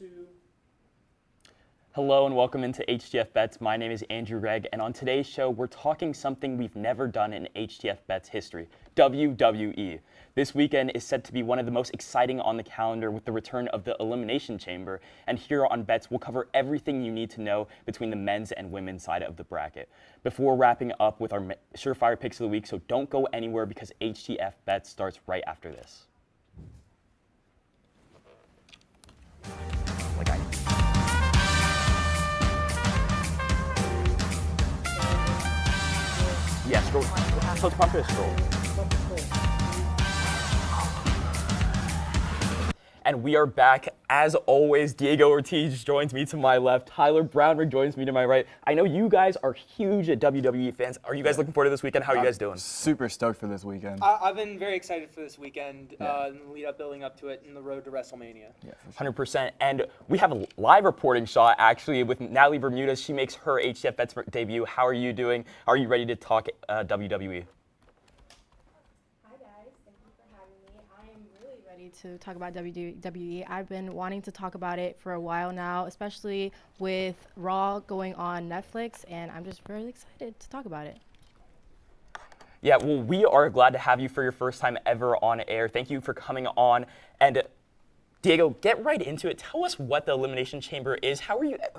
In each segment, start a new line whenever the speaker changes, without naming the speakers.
2.
Hello and welcome into HTF Bets. My name is Andrew Regg, and on today's show, we're talking something we've never done in HTF Bets history, WWE. This weekend is said to be one of the most exciting on the calendar with the return of the Elimination Chamber, and here on Bets, we'll cover everything you need to know between the men's and women's side of the bracket. Before wrapping up with our surefire picks of the week, so don't go anywhere because HTF Bets starts right after this. Yeah, scroll. So it's proper to scroll. And we are back. As always, Diego Ortiz joins me to my left. Tyler Brownrigg joins me to my right. I know you guys are huge at WWE fans. Are you guys looking forward to this weekend? How are you guys doing?
Super stoked for this weekend.
I've been very excited for this weekend, and the lead up, building up to it, and the road to WrestleMania.
Yeah, for sure.
100%. And we have a live reporting shot, actually, with Natalie Bermudez. She makes her HTF Bets debut. How are you doing? Are you ready to talk WWE?
To talk about WWE. I've been wanting to talk about it for a while now, especially with Raw going on Netflix, and I'm just really excited to talk about it.
Yeah, well, we are glad to have you for your first time ever on air. Thank you for coming on. And Diego, get right into it. Tell us what the Elimination Chamber is.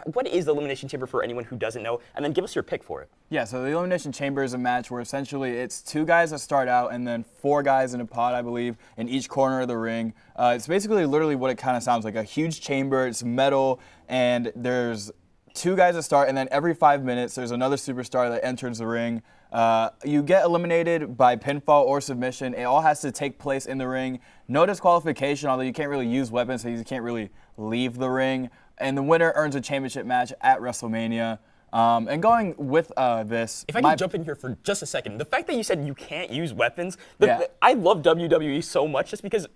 What is the Elimination Chamber for anyone who doesn't know? And then give us your pick for it.
Yeah, so the Elimination Chamber is a match where essentially it's 2 guys that start out and then 4 guys in a pod, I believe, in each corner of the ring. It's basically literally what it kind of sounds like, a huge chamber. It's metal, and there's 2 guys that start, and then every 5 minutes there's another superstar that enters the ring. You get eliminated by pinfall or submission. It all has to take place in the ring. No disqualification, although you can't really use weapons, so you can't really leave the ring. And the winner earns a championship match at WrestleMania. And going with this...
If I can jump in here for just a second. The fact that you said you can't use weapons, I love WWE so much just because...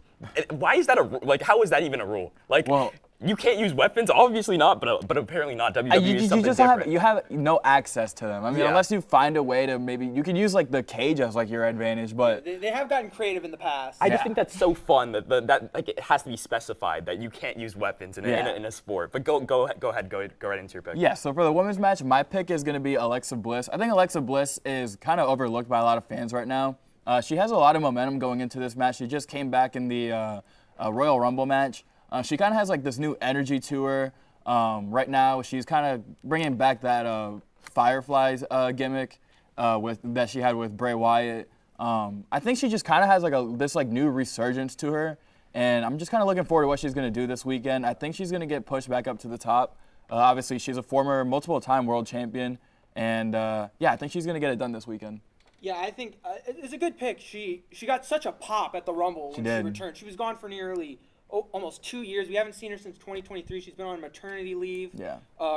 Why is that how is that even a rule? Well, you can't use weapons? Obviously not, but apparently not. WWE is something different.
You have no access to them. I mean, unless you find a way to maybe... You can use, the cage as, your advantage, but...
They have gotten creative in the past.
I just think that's so fun that it has to be specified that you can't use weapons in a sport. But go ahead, go right into your pick.
Yeah, so for the women's match, my pick is going to be Alexa Bliss. I think Alexa Bliss is kind of overlooked by a lot of fans right now. She has a lot of momentum going into this match. She just came back in the Royal Rumble match. She kind of has this new energy to her. Right now, she's kind of bringing back that Fireflies gimmick that she had with Bray Wyatt. I think she just kind of has this new resurgence to her, and I'm just kind of looking forward to what she's going to do this weekend. I think she's going to get pushed back up to the top. Obviously, she's a former multiple-time world champion, and I think she's going to get it done this weekend.
Yeah, I think it's a good pick. She got such a pop at the Rumble when she returned. She was gone for nearly almost 2 years. We haven't seen her since 2023. She's been on maternity leave,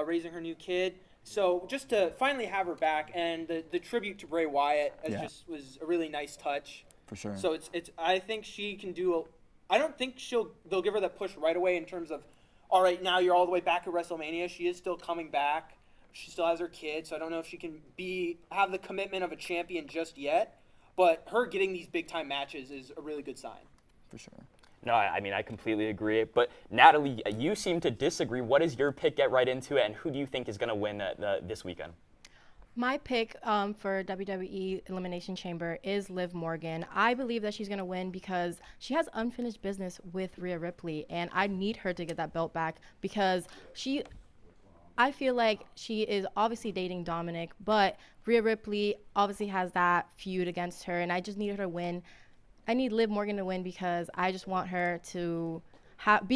raising her new kid. So just to finally have her back, and the tribute to Bray Wyatt was a really nice touch.
For sure.
So it's I think she can do. I don't think they'll give her that push right away in terms of, all right, now you're all the way back at WrestleMania. She is still coming back. She still has her kid, so I don't know if she can have the commitment of a champion just yet. But her getting these big-time matches is a really good sign.
For sure.
No, I mean, I completely agree. But, Natalie, you seem to disagree. What is your pick? Get right into it. And who do you think is going to win this weekend?
My pick for WWE Elimination Chamber is Liv Morgan. I believe that she's going to win because she has unfinished business with Rhea Ripley. And I need her to get that belt back because I feel like she is obviously dating Dominic, but Rhea Ripley obviously has that feud against her, and I just need her to win. I need Liv Morgan to win because I just want her to have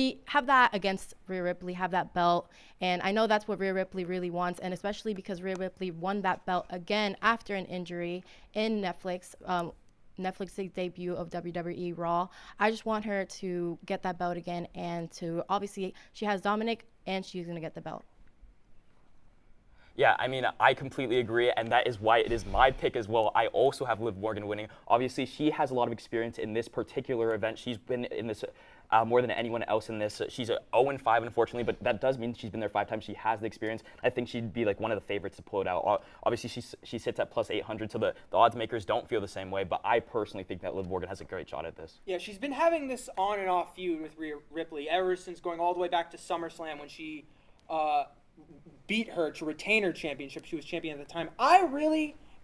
that against Rhea Ripley, have that belt, and I know that's what Rhea Ripley really wants, and especially because Rhea Ripley won that belt again after an injury in Netflix's debut of WWE Raw. I just want her to get that belt again, and to obviously she has Dominic, and she's going to get the belt.
Yeah, I mean, I completely agree, and that is why it is my pick as well. I also have Liv Morgan winning. Obviously, she has a lot of experience in this particular event. She's been in this more than anyone else in this. She's 0-5, unfortunately, but that does mean she's been there 5 times. She has the experience. I think she'd be like one of the favorites to pull it out. Obviously, she sits at plus 800, so the odds makers don't feel the same way, but I personally think that Liv Morgan has a great shot at this.
Yeah, she's been having this on and off feud with Rhea Ripley ever since going all the way back to SummerSlam when she beat her to retain her championship. She was champion at the time.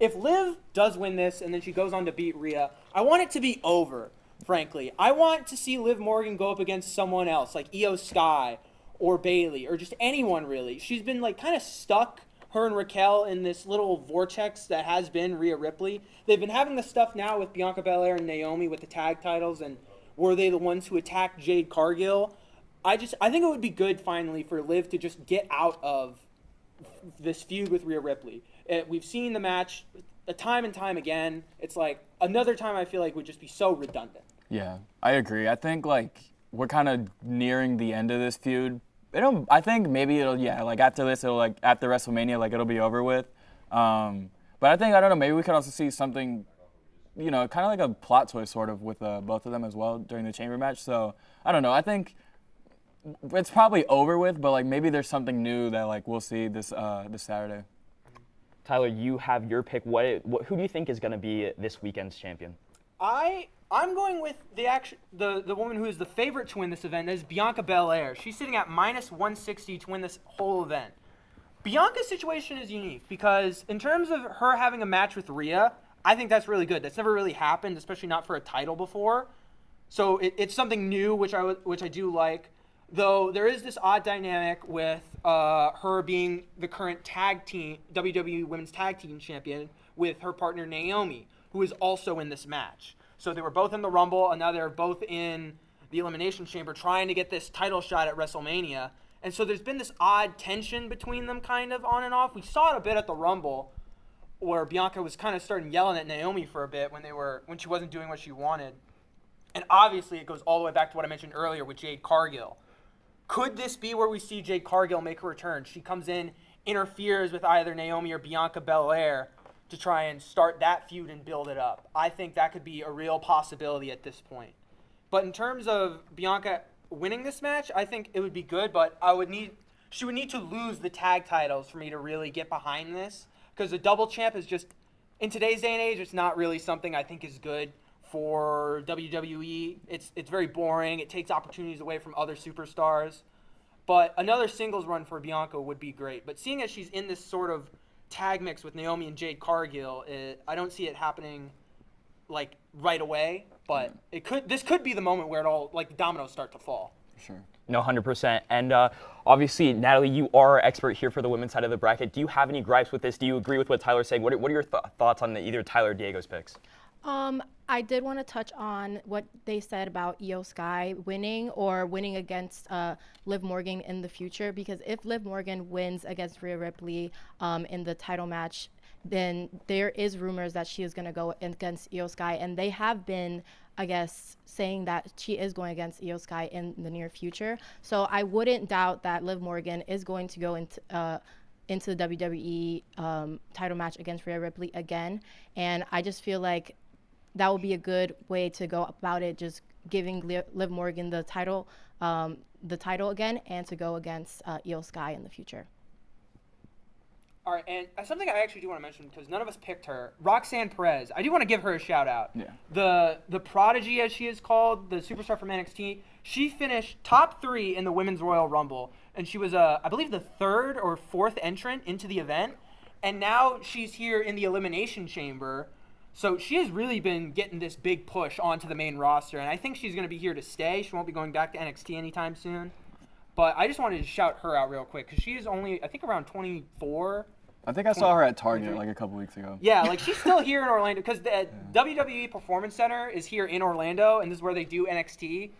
If Liv does win this and then she goes on to beat Rhea, I want it to be over, frankly. I want to see Liv Morgan go up against someone else, like Io Sky or Bayley, or just anyone, really. She's been, like, kind of stuck, her and Raquel, in this little vortex that has been Rhea Ripley. They've been having the stuff now with Bianca Belair and Naomi with the tag titles, and were they the ones who attacked Jade Cargill? I think it would be good, finally, for Liv to just get out of this feud with Rhea Ripley. We've seen the match time and time again. It's like another time I feel like would just be so redundant.
Yeah, I agree. I think like we're kind of nearing the end of this feud. I think maybe like after this, after WrestleMania, like it'll be over with. But I don't know, maybe we could also see something, kind of like a plot twist sort of with both of them as well during the chamber match. So I don't know. I think it's probably over with, but like maybe there's something new that like we'll see this Saturday.
Tyler, you have your pick. Who do you think is going to be this weekend's champion?
I'm going with the woman who is the favorite to win this event. That is Bianca Belair. She's sitting at minus 160 to win this whole event. Bianca's situation is unique because in terms of her having a match with Rhea, I think that's really good. That's never really happened, especially not for a title before. So it's something new, which I do like. Though there is this odd dynamic with her being the current WWE Women's Tag Team Champion with her partner Naomi, who is also in this match. So they were both in the Rumble, and now they're both in the Elimination Chamber trying to get this title shot at WrestleMania. And so there's been this odd tension between them kind of on and off. We saw it a bit at the Rumble where Bianca was kind of starting yelling at Naomi for a bit when she wasn't doing what she wanted. And obviously it goes all the way back to what I mentioned earlier with Jade Cargill. Could this be where we see Jade Cargill make her return? She comes in, interferes with either Naomi or Bianca Belair to try and start that feud and build it up. I think that could be a real possibility at this point. But in terms of Bianca winning this match, I think it would be good, but she would need to lose the tag titles for me to really get behind this, because the double champ is just, in today's day and age, it's not really something I think is good for WWE. It's very boring. It takes opportunities away from other superstars. But another singles run for Bianca would be great. But seeing as she's in this sort of tag mix with Naomi and Jade Cargill, I don't see it happening like right away. But this could be the moment where it all, like, the dominoes start to fall.
Sure.
No, 100%. And obviously, Natalie, you are our expert here for the women's side of the bracket. Do you have any gripes with this? Do you agree with what Tyler's saying? What are your thoughts on either Tyler or Diego's picks?
I did want to touch on what they said about Io Sky winning against Liv Morgan in the future, because if Liv Morgan wins against Rhea Ripley in the title match, then there is rumors that she is going to go against Io Sky, and they have been, I guess, saying that she is going against Io Sky in the near future. So I wouldn't doubt that Liv Morgan is going to go into the WWE title match against Rhea Ripley again, and I just feel like that would be a good way to go about it, just giving Liv Morgan the title again, and to go against Io Sky in the future.
All right, and something I actually do want to mention, because none of us picked her, Roxanne Perez. I do want to give her a shout out. Yeah. The prodigy, as she is called, the superstar from NXT, she finished top 3 in the Women's Royal Rumble, and she was, I believe, the 3rd or 4th entrant into the event, and now she's here in the Elimination Chamber. So she has really been getting this big push onto the main roster, and I think she's going to be here to stay. She won't be going back to NXT anytime soon. But I just wanted to shout her out real quick, because she is only, I think, around 24.
I think I saw her at Target like a couple weeks ago.
Yeah, like she's still here in Orlando, because the WWE Performance Center is here in Orlando, and this is where they do NXT.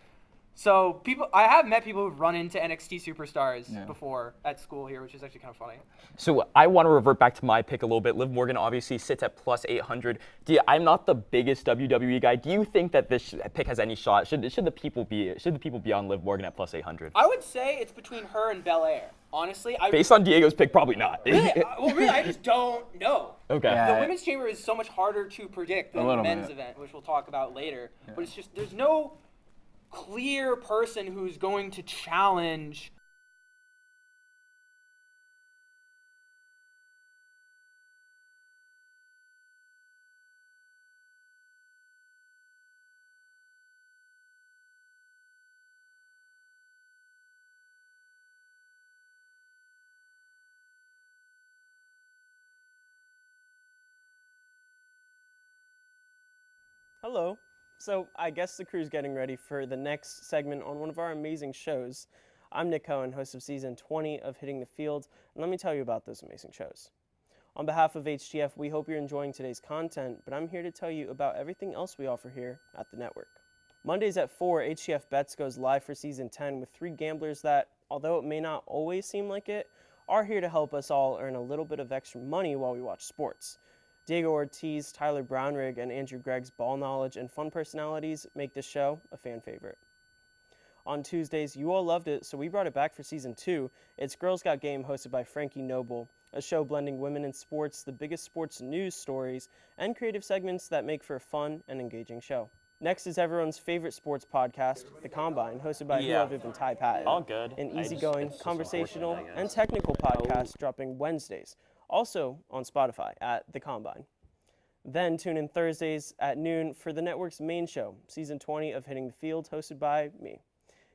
So I have met people who've run into NXT superstars before at school here, which is actually kind of funny.
So I want to revert back to my pick a little bit. Liv Morgan obviously sits at plus 800. I'm not the biggest WWE guy. Do you think that this pick has any shot? Should the people be on Liv Morgan at plus 800?
I would say it's between her and Belair. Honestly,
based on Diego's pick, probably not.
Really, I just don't know.
Okay.
Yeah. The women's chamber is so much harder to predict than the men's event, which we'll talk about later. Yeah. But it's just there's no clear person who's going to challenge.
Hello. So I guess the crew's getting ready for the next segment on one of our amazing shows. I'm Nick Cohen, host of season 20 of Hitting the Field, and let me tell you about those amazing shows. On behalf of HTF, we hope you're enjoying today's content, but I'm here to tell you about everything else we offer here at the network. Mondays at 4, HTF Bets goes live for season 10 with 3 gamblers that, although it may not always seem like it, are here to help us all earn a little bit of extra money while we watch sports. Diego Ortiz, Tyler Brownrigg, and Andrew Gregg's ball knowledge and fun personalities make this show a fan favorite. On Tuesdays, you all loved it, so we brought it back for season 2. It's Girls Got Game, hosted by Frankie Noble, a show blending women in sports, the biggest sports news stories, and creative segments that make for a fun and engaging show. Next is everyone's favorite sports podcast, The Combine, hosted by whoever been Ty Patton.
All good.
An easygoing, conversational, and technical podcast dropping Wednesdays, also on Spotify at The Combine. Then tune in Thursdays at noon for the network's main show, season 20 of Hitting the Field, hosted by me.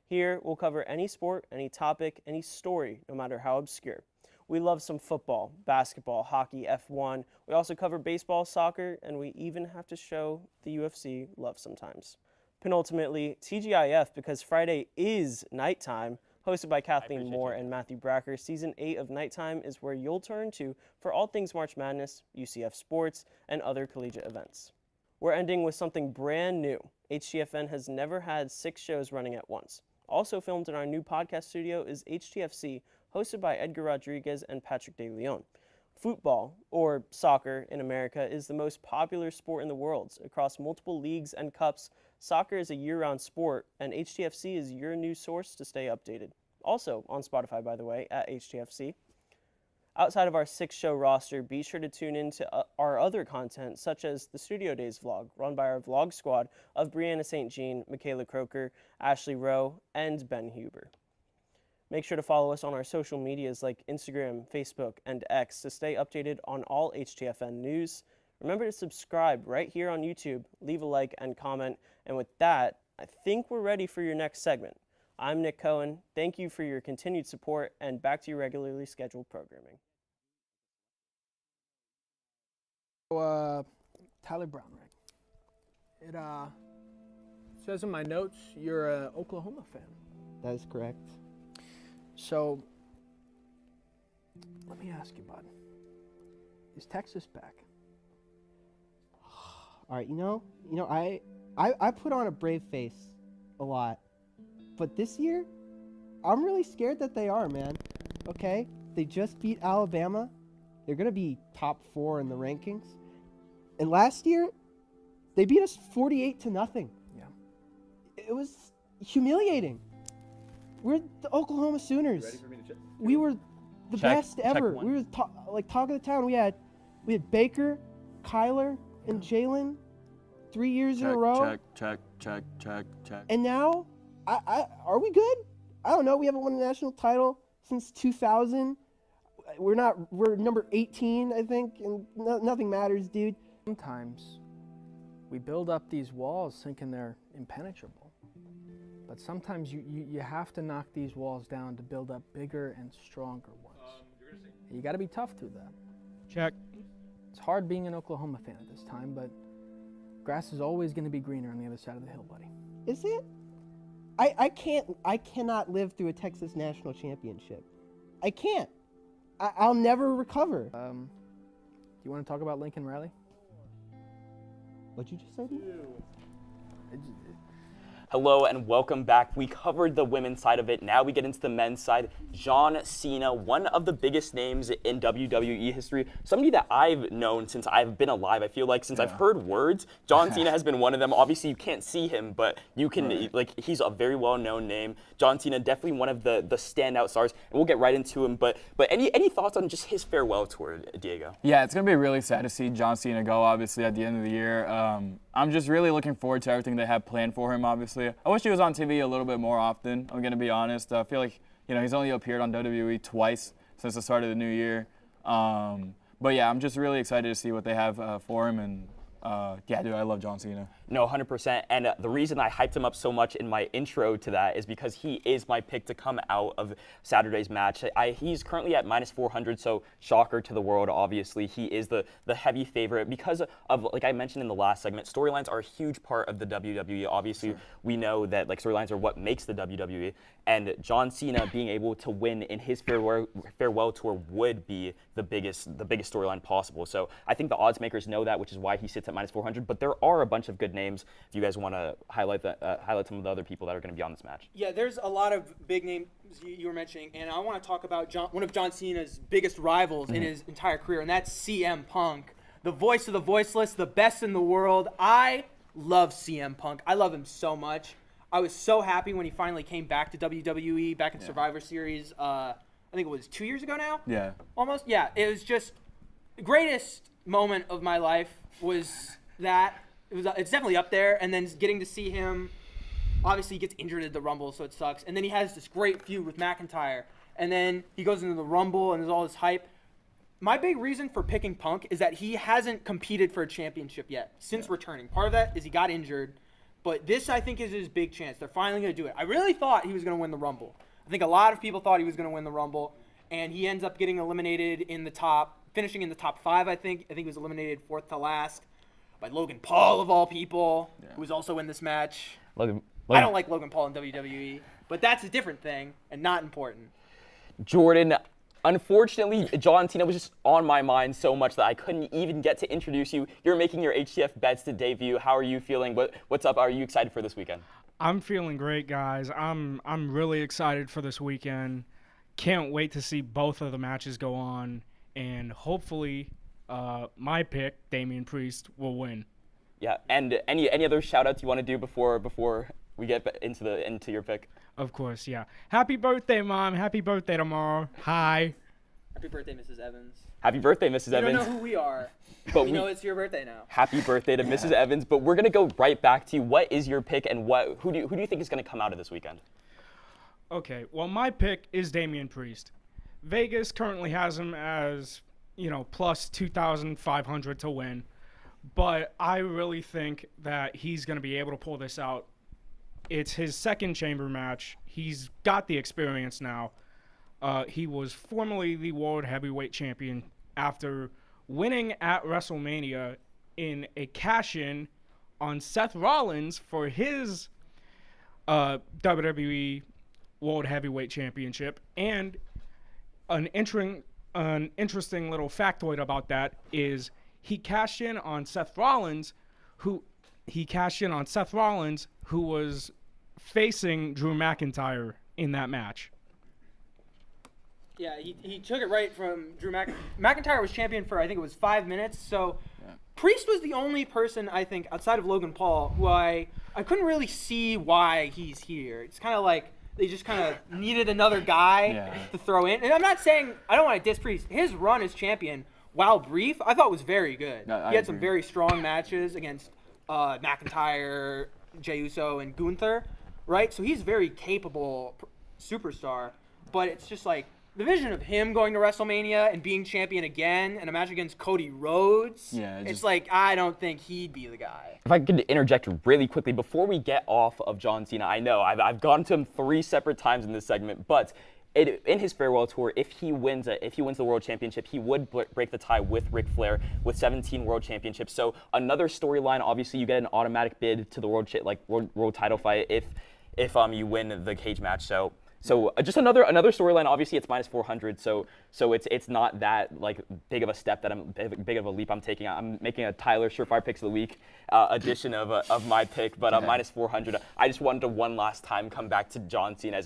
Here, we'll cover any sport, any topic, any story, no matter how obscure. We love some football, basketball, hockey, F1. We also cover baseball, soccer, and we even have to show the UFC love sometimes. Penultimately, TGIF, because Friday is nighttime, hosted by Kathleen Moore and Matthew Bracker. Season 8 of Nighttime is where you'll turn to for all things March Madness, UCF sports, and other collegiate events. We're ending with something brand new. HTFN has never had 6 shows running at once. Also filmed in our new podcast studio is HTFC, hosted by Edgar Rodriguez and Patrick De Leon. Football, or soccer in America, is the most popular sport in the world. Across multiple leagues and cups, soccer is a year-round sport, and HTFC is your news source to stay updated. Also on Spotify, by the way, at HTFC. Outside of our 6-show roster, be sure to tune in to our other content, such as the Studio Days vlog, run by our vlog squad of Brianna St. Jean, Michaela Croker, Ashley Rowe, and Ben Huber. Make sure to follow us on our social medias like Instagram, Facebook, and X to stay updated on all HTFN news. Remember to subscribe right here on YouTube, leave a like and comment. And with that, I think we're ready for your next segment. I'm Nick Cohen. Thank you for your continued support, and back to your regularly scheduled programming.
Tyler Brownrigg. It says in my notes you're an Oklahoma fan.
That is correct.
So, let me ask you, bud. Is Texas back?
All right, I put on a brave face a lot, but this year, I'm really scared that they are, man. Okay, they just beat Alabama. They're gonna be top 4 in the rankings. And last year, they beat us 48-0.
Yeah.
It was humiliating. We're the Oklahoma Sooners.
Ready for me to check?
We were the best ever.
one.
We were talk of the town. We had Baker, Kyler, and Jalen 3 years in a row.
Check.
And now, are we good? I don't know. We haven't won a national title since 2000. We're number 18, I think, and nothing matters, dude.
Sometimes we build up these walls thinking they're impenetrable. But sometimes you have to knock these walls down to build up bigger and stronger ones. You got to be tough through that.
Check.
It's hard being an Oklahoma fan at this time, but grass is always going to be greener on the other side of the hill, buddy.
Is it? I cannot live through a Texas national championship. I can't. I'll never recover.
Do you want to talk about Lincoln Riley?
What'd you just say to me?
Hello and welcome back. We covered the women's side of it. Now we get into the men's side. John Cena, one of the biggest names in WWE history. Somebody that I've known since I've been alive, I feel like, since I've heard words. John Cena has been one of them. Obviously, you can't see him, but you can, he's a very well-known name. John Cena, definitely one of the standout stars, and we'll get right into him. But any thoughts on just his farewell tour, Diego?
Yeah, it's going to be really sad to see John Cena go, obviously, at the end of the year. I'm just really looking forward to everything they have planned for him, obviously. honestly. I wish he was on TV a little bit more often, I'm going to be honest. I feel like, he's only appeared on WWE twice since the start of the new year. But yeah, I'm just really excited to see what they have for him. And yeah, dude, I love John Cena.
No, 100%. And the reason I hyped him up so much in my intro to that is because he is my pick to come out of Saturday's match. He's currently at -400, so shocker to the world, obviously. He is the heavy favorite because of, like I mentioned in the last segment, storylines are a huge part of the WWE. Obviously, sure. We know that storylines are what makes the WWE. And John Cena being able to win in his farewell tour would be the biggest storyline possible. So I think the odds makers know that, which is why he sits at -400. But there are a bunch of good names. If you guys want to highlight some of the other people that are going to be on this match.
Yeah, there's a lot of big names you were mentioning, and I want to talk about one of John Cena's biggest rivals in his entire career, and that's CM Punk, the voice of the voiceless, the best in the world. I love CM Punk. I love him so much. I was so happy when he finally came back to WWE, back in Survivor Series. I think it was 2 years ago now.
Yeah.
Almost. Yeah. It was just the greatest moment of my life was that. It's definitely up there. And then getting to see him, obviously he gets injured at the Rumble, so it sucks. And then he has this great feud with McIntyre. And then he goes into the Rumble and there's all this hype. My big reason for picking Punk is that he hasn't competed for a championship yet since returning. Part of that is he got injured. But this, I think, is his big chance. They're finally going to do it. I really thought he was going to win the Rumble. I think a lot of people thought he was going to win the Rumble. And he ends up getting eliminated finishing in the top 5, I think. I think he was eliminated 4th to last by Logan Paul, of all people, who was also in this match. I don't like Logan Paul in WWE, but that's a different thing and not important.
Jordan, unfortunately, John Cena was just on my mind so much that I couldn't even get to introduce you. You're making your HTF bets to debut. How are you feeling? What's up? Are you excited for this weekend?
I'm feeling great, guys. I'm really excited for this weekend. Can't wait to see both of the matches go on, and hopefully my pick, Damian Priest, will win.
Yeah, and any other shout-outs you want to do before we get into your pick?
Of course, yeah. Happy birthday, Mom. Happy birthday tomorrow. Hi.
Happy birthday, Mrs. Evans.
Happy birthday, Mrs. Evans.
You don't know who we are.
But
we know it's your birthday now.
Happy birthday to Mrs. Evans. But we're going to go right back to you. What is your pick, and who do you think is going to come out of this weekend?
Okay, well, my pick is Damian Priest. Vegas currently has him as, plus 2,500 to win. But I really think that he's going to be able to pull this out. It's his second chamber match. He's got the experience now. He was formerly the World Heavyweight Champion after winning at WrestleMania in a cash-in on Seth Rollins for his WWE World Heavyweight Championship. And an interesting little factoid about that is he cashed in on Seth Rollins, who was facing Drew McIntyre in that match.
Yeah, he took it right from Drew McIntyre. McIntyre was champion for, I think it was 5 minutes. So Priest was the only person, I think, outside of Logan Paul, who I couldn't really see why he's here. It's kind of like they just kind of needed another guy to throw in. And I'm not saying, I don't want to diss Priest. His run as champion, while brief, I thought was very good.
No,
he had some very strong matches against McIntyre, Jey Uso, and Gunther, right? So he's a very capable superstar. But it's just like the vision of him going to WrestleMania and being champion again in a match against Cody Rhodes, it's like I don't think he'd be the guy.
If I could interject really quickly before we get off of John Cena, I know I've gone to him 3 separate times in this segment, but in his farewell tour, if he wins the World Championship, he would break the tie with Ric Flair with 17 World Championships. So another storyline. Obviously, you get an automatic bid to the world title fight if you win the cage match. So just another storyline. Obviously, it's -400, so it's not that big of a step big of a leap I'm taking. I'm making a Tyler Surefire Picks of the Week edition of my pick, but -400. I just wanted to one last time come back to John Cena.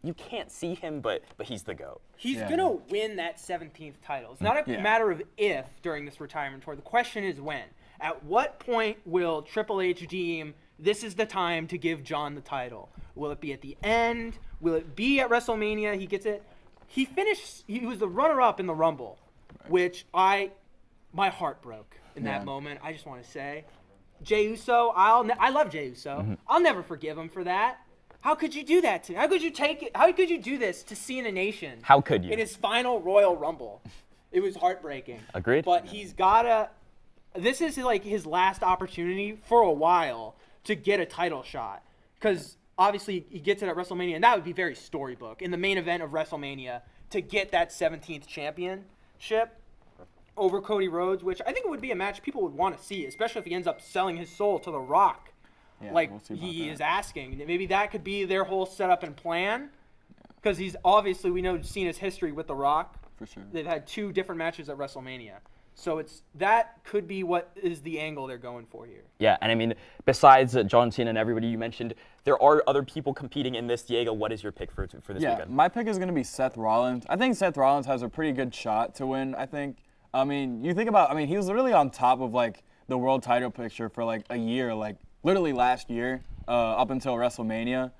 You can't see him, but he's the GOAT.
He's gonna win that 17th title. It's not a matter of if during this retirement tour. The question is when. At what point will Triple H deem this is the time to give John the title? Will it be at the end? Will it be at WrestleMania? He gets it. He was the runner-up in the Rumble, which my heart broke in that moment. I just want to say, Jey Uso, I love Jey Uso.
Mm-hmm.
I'll never forgive him for that. How could you do that to me? How could you take it? How could you do this to Cena Nation?
How could you?
In his final Royal Rumble. It was heartbreaking.
Agreed.
But he's gotta. This is like his last opportunity for a while to get a title shot, because obviously he gets it at WrestleMania, and that would be very storybook in the main event of WrestleMania to get that 17th championship over Cody Rhodes, which I think it would be a match people would want to see, especially if he ends up selling his soul to The Rock, like he is asking. Maybe that could be their whole setup and plan, because he's obviously, we know Cena's history with The Rock.
For sure.
They've had 2 different matches at WrestleMania. So that could be what is the angle they're going for here.
Yeah, and I mean, besides John Cena and everybody you mentioned, there are other people competing in this. Diego, what is your pick for this weekend?
Yeah, my pick is going to be Seth Rollins. I think Seth Rollins has a pretty good shot to win, I think. I mean, you think about, he was literally on top of, like, the world title picture for, like, a year, like, literally last year, up until WrestleMania.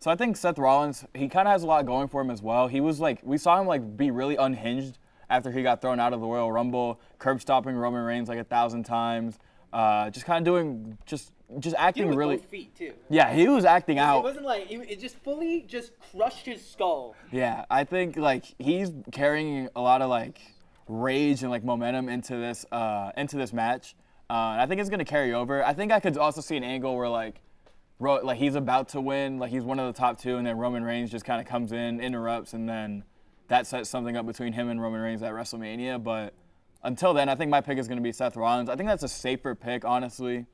So I think Seth Rollins, he kind of has a lot going for him as well. He was, like, we saw him, like, be really unhinged after he got thrown out of the Royal Rumble, curb stopping Roman Reigns, like, 1,000 times. Just kind of doing, just acting really.
Both feet too.
Yeah, he was acting out.
It wasn't like it just fully just crushed his skull.
Yeah, I think like he's carrying a lot of like rage and like momentum into this match. And I think it's gonna carry over. I think I could also see an angle where like he's about to win, like he's one of the top 2, and then Roman Reigns just kind of comes in, interrupts, and then that sets something up between him and Roman Reigns at WrestleMania. But until then, I think my pick is going to be Seth Rollins. I think that's a safer pick, honestly,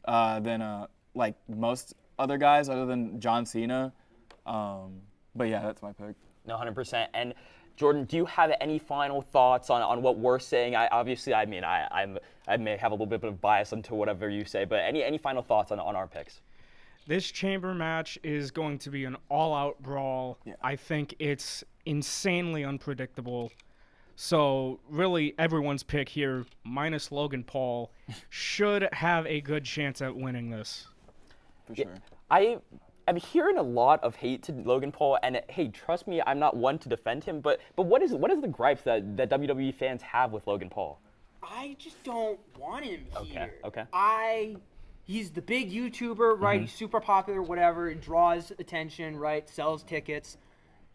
than like most other guys other than John Cena. But yeah, that's my pick.
No, 100%. And Jordan, do you have any final thoughts on what we're saying? I may have a little bit of bias into whatever you say, but any final thoughts on our picks?
This chamber match is going to be an all-out brawl.
Yeah.
I think it's insanely unpredictable. So really, everyone's pick here, minus Logan Paul, should have a good chance at winning this.
For sure.
I'm hearing a lot of hate to Logan Paul, and hey, trust me, I'm not one to defend him. But what is the gripes that WWE fans have with Logan Paul?
I just don't want him here.
Okay.
He's the big YouTuber, right? He's super popular, whatever. It draws attention, right? Sells tickets.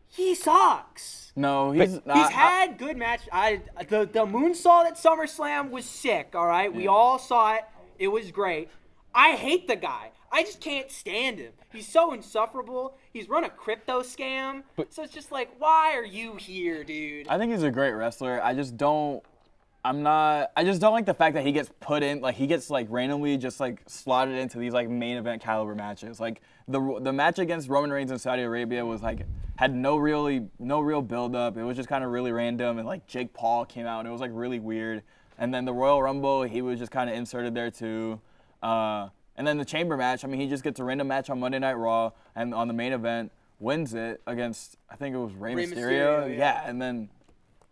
He sucks.
No, he's not.
He's had good matches. The moonsault at SummerSlam was sick, all right? We all saw it. It was great. I hate the guy. I just can't stand him. He's so insufferable. He's run a crypto scam. So it's just like, why are you here, dude?
I think he's a great wrestler. I just don't like the fact that he gets put in, like he gets like randomly just like slotted into these like main event caliber matches. Like the match against Roman Reigns in Saudi Arabia was like had no real build up. It was just kind of really random, and like Jake Paul came out and it was like really weird. And then the Royal Rumble, he was just kind of inserted there too. And then the chamber match, he just gets a random match on Monday Night Raw, and on the main event wins it against, I think it was Rey Mysterio. Yeah, and then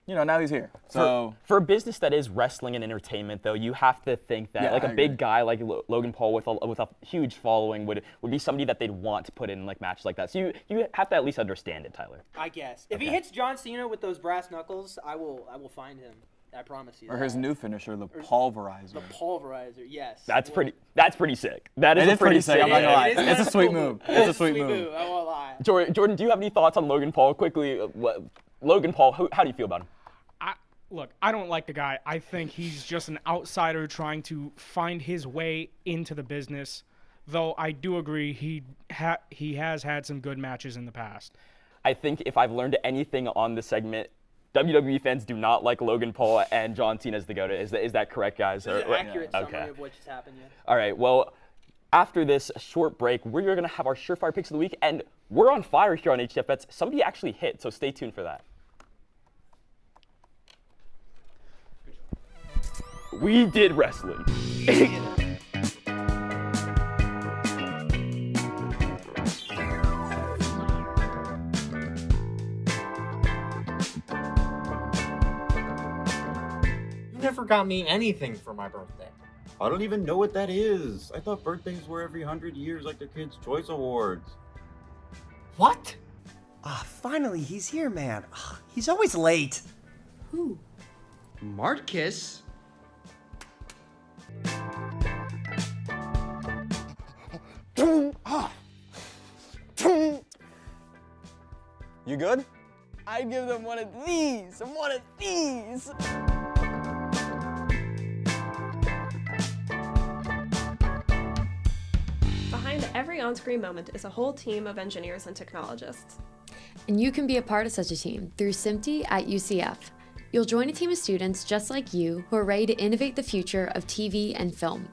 now he's here. So
for a business that is wrestling and entertainment, though, you have to think that a big guy like Logan Paul with a huge following would be somebody that they'd want to put in like matches like that. So you have to at least understand it, Tyler.
I guess if he hits John Cena with those brass knuckles, I will find him. I promise you.
Or his new finisher, the Pulverizer.
The Pulverizer, yes.
That's pretty sick. That is
pretty sick. I'm not gonna lie.
It's
a sweet move. It's a sweet move.
I won't lie.
Jordan, do you have any thoughts on Logan Paul? Quickly, Logan Paul, how do you feel about him?
Look, I don't like the guy. I think he's just an outsider trying to find his way into the business. Though I do agree he has had some good matches in the past.
I think if I've learned anything on this segment, WWE fans do not like Logan Paul and John Cena as the GOAT. Is that correct, guys?
This is an accurate summary of what just happened, yeah.
All right, well, after this short break, we're going to have our surefire picks of the week, and we're on fire here on HTF Bets. Somebody actually hit, so stay tuned for that. We did wrestling.
Never got me anything for my birthday.
I don't even know what that is. I thought birthdays were every 100 years like the Kids' Choice Awards.
What?
Finally, he's here, man. He's always late.
Who?
Marcus?
You good?
I'd give them one of these. One of these.
Behind every on-screen moment is a whole team of engineers and technologists.
And you can be a part of such a team through SMPTE at UCF. You'll join a team of students just like you who are ready to innovate the future of TV and film.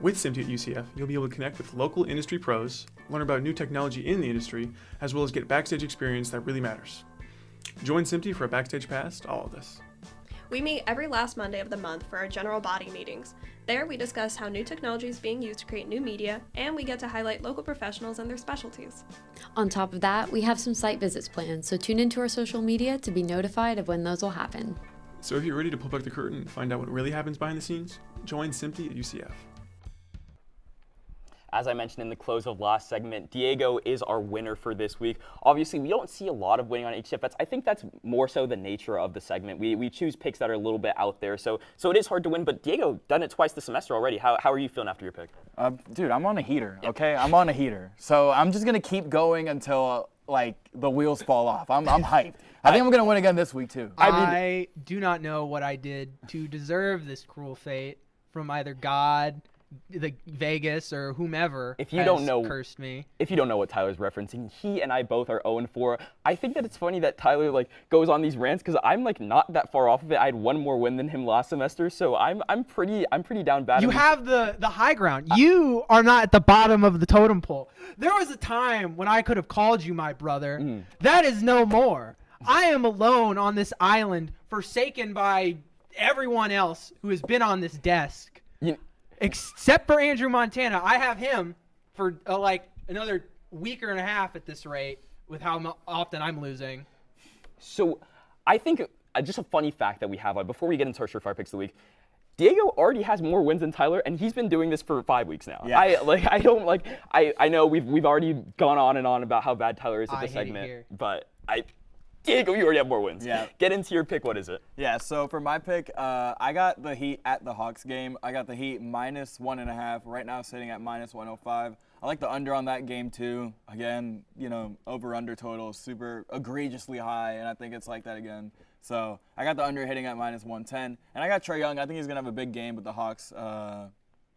With SMPTE at UCF, you'll be able to connect with local industry pros, learn about new technology in the industry, as well as get backstage experience that really matters. Join SMPTE for a backstage pass to all of this.
We meet every last Monday of the month for our general body meetings. There we discuss how new technology is being used to create new media, and we get to highlight local professionals and their specialties.
On top of that, we have some site visits planned, so tune into our social media to be notified of when those will happen.
So if you're ready to pull back the curtain and find out what really happens behind the scenes, join SMPTE at UCF.
As I mentioned in the close of last segment, Diego is our winner for this week. Obviously, we don't see a lot of winning on HTF Bets. I think that's more so the nature of the segment. We choose picks that are a little bit out there, so it is hard to win. But Diego, done it twice this semester already. How are you feeling after your pick?
Dude, I'm on a heater, okay? I'm on a heater. So I'm just going to keep going until, like, the wheels fall off. I'm hyped. I think I'm going to win again this week, too.
I do not know what I did to deserve this cruel fate from either God, the Vegas, or whomever
if you don't know,
cursed me.
If you don't know what Tyler's referencing, he and I both are 0-4. I think that it's funny that Tyler goes on these rants because I'm not that far off of it. I had one more win than him last semester, so I'm pretty down bad.
You have the high ground. You are not at the bottom of the totem pole. There was a time when I could have called you my brother. That is no more. I am alone on this island, forsaken by everyone else who has been on this desk. Except for Andrew Montana. I have him for another week and a half at this rate with how often I'm losing.
So I think just a funny fact that we have, before we get into our surefire picks of the week, Diego already has more wins than Tyler, and he's been doing this for 5 weeks now. Yeah. I know we've already gone on and on about how bad Tyler is at this segment, but Diego, you already have more wins. Yeah. Get into your pick. What is it?
Yeah, so for my pick, I got the Heat at the Hawks game. I got the Heat -1.5. Right now sitting at -105. I like the under on that game too. Again, over-under total is super egregiously high, and I think it's like that again. So I got the under hitting at -110. And I got Trae Young. I think he's going to have a big game with the Hawks.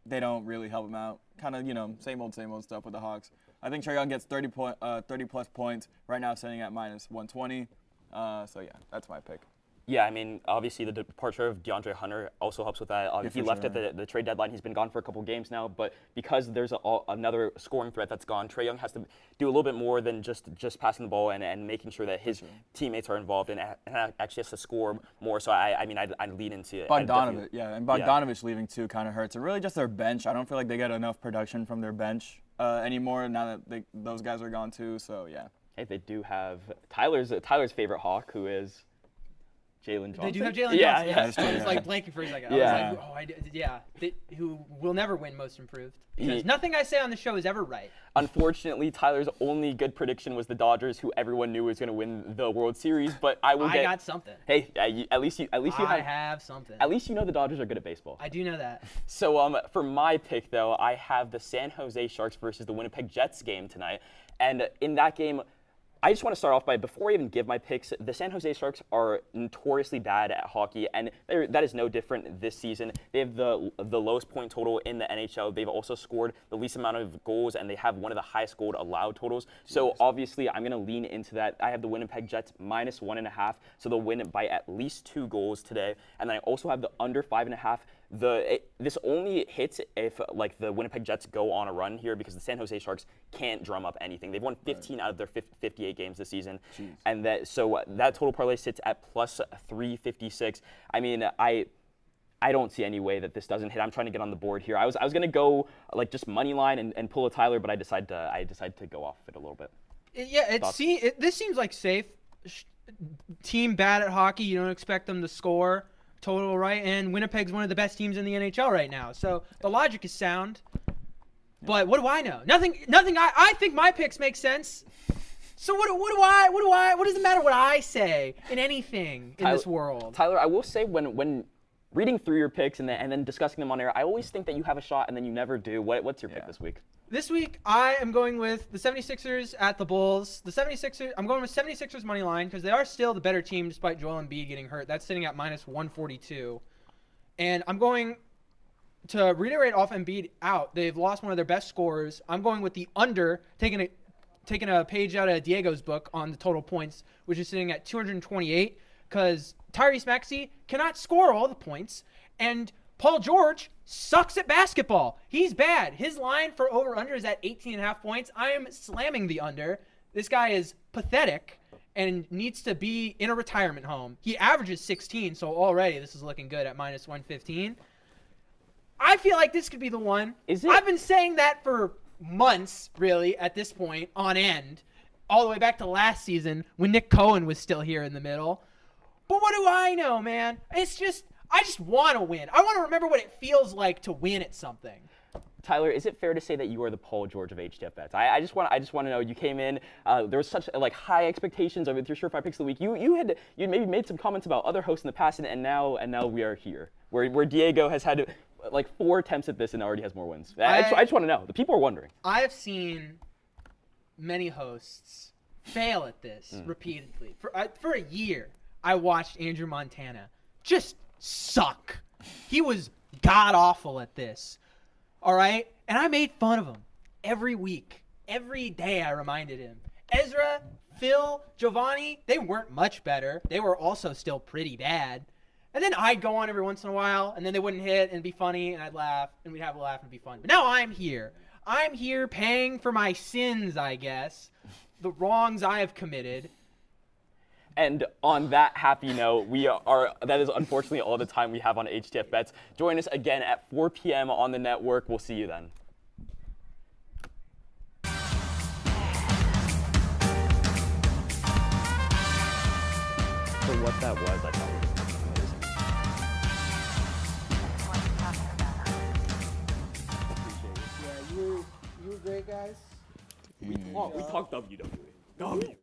They don't really help him out. Kind of, same old stuff with the Hawks. I think Trae Young gets 30-plus points. Right now sitting at -120. So, yeah, that's my pick.
Yeah, I mean, obviously the departure of DeAndre Hunter also helps with that. He left at the trade deadline. He's been gone for a couple games now, but because there's another scoring threat that's gone, Trae Young has to do a little bit more than just passing the ball and making sure that his teammates are involved and actually has to score more. So, I'd lean into it.
Bogdanovich, and Bogdanovich leaving too kind of hurts. And really just their bench. I don't feel like they get enough production from their bench anymore now that those guys are gone too. So, yeah.
Hey, they do have Tyler's favorite Hawk, who is Jalen Johnson.
They do have Jalen Johnson. I was blanking for a second. I was who will never win Most Improved. Because nothing I say on the show is ever right.
Unfortunately, Tyler's only good prediction was the Dodgers, who everyone knew was going to win the World Series. But I got
something.
Hey, at least you
have something.
At least you know the Dodgers are good at baseball.
I do know that.
So for my pick though, I have the San Jose Sharks versus the Winnipeg Jets game tonight, and in that game, I just want to start off by, before I even give my picks, the San Jose Sharks are notoriously bad at hockey, and that is no different this season. They have the lowest point total in the NHL. They've also scored the least amount of goals, and they have one of the highest goal allowed totals. So obviously, I'm going to lean into that. I have the Winnipeg Jets -1.5, so they'll win it by at least 2 goals today. And then I also have the under 5.5. This only hits if the Winnipeg Jets go on a run here, because the San Jose Sharks can't drum up anything. They've won 15 out of their 58 games this season. Jeez. And that total parlay sits at +356. I mean, I don't see any way that this doesn't hit. I'm trying to get on the board here. I was gonna go just money line and pull a Tyler, but I decided to go off it a little bit.
Yeah, this seems like safe. Team bad at hockey. You don't expect them to score. Total, right? And Winnipeg's one of the best teams in the NHL right now. So the logic is sound. But what do I know? Nothing. I think my picks make sense. So what does it matter what I say in anything in this world?
Tyler, I will say when reading through your picks and then discussing them on air, I always think that you have a shot and then you never do. What's your pick this week?
This week, I am going with the 76ers at the Bulls. I'm going with 76ers money line because they are still the better team despite Joel Embiid getting hurt. That's sitting at minus 142. And I'm going to reiterate off Embiid out. They've lost one of their best scorers. I'm going with the under, taking a page out of Diego's book on the total points, which is sitting at 228 because Tyrese Maxey cannot score all the points. And Paul George sucks at basketball. He's bad. His line for over-under is at 18.5 points. I am slamming the under. This guy is pathetic and needs to be in a retirement home. He averages 16, so already this is looking good at minus 115. I feel like this could be the one.
Is it?
I've been saying that for months, really, at this point, on end, all the way back to last season when Nick Cohen was still here in the middle. But what do I know, man? I just want to win. I want to remember what it feels like to win at something.
Tyler, is it fair to say that you are the Paul George of HTF bets? I just want to know. You came in. There was such high expectations with your surefire picks of the week. You had maybe made some comments about other hosts in the past, and now we are here, where Diego has had 4 attempts at this and already has more wins. I just want to know. The people are wondering.
I have seen many hosts fail at this repeatedly. For a year, I watched Andrew Montana just suck. He was god-awful at this. All right? And I made fun of him every week. Every day I reminded him. Ezra, Phil, Giovanni, they weren't much better. They were also still pretty bad. And then I'd go on every once in a while, and then they wouldn't hit and be funny, and I'd laugh, and we'd have a laugh and be fun. But now I'm here. I'm here paying for my sins, I guess, the wrongs I have committed.
And on that happy note, that is unfortunately all the time we have on HTF Bets. Join us again at 4 p.m. on the network. We'll see you then. For what that was, I thought we did something amazing.
Yeah, you were great, guys.
We talked WWE.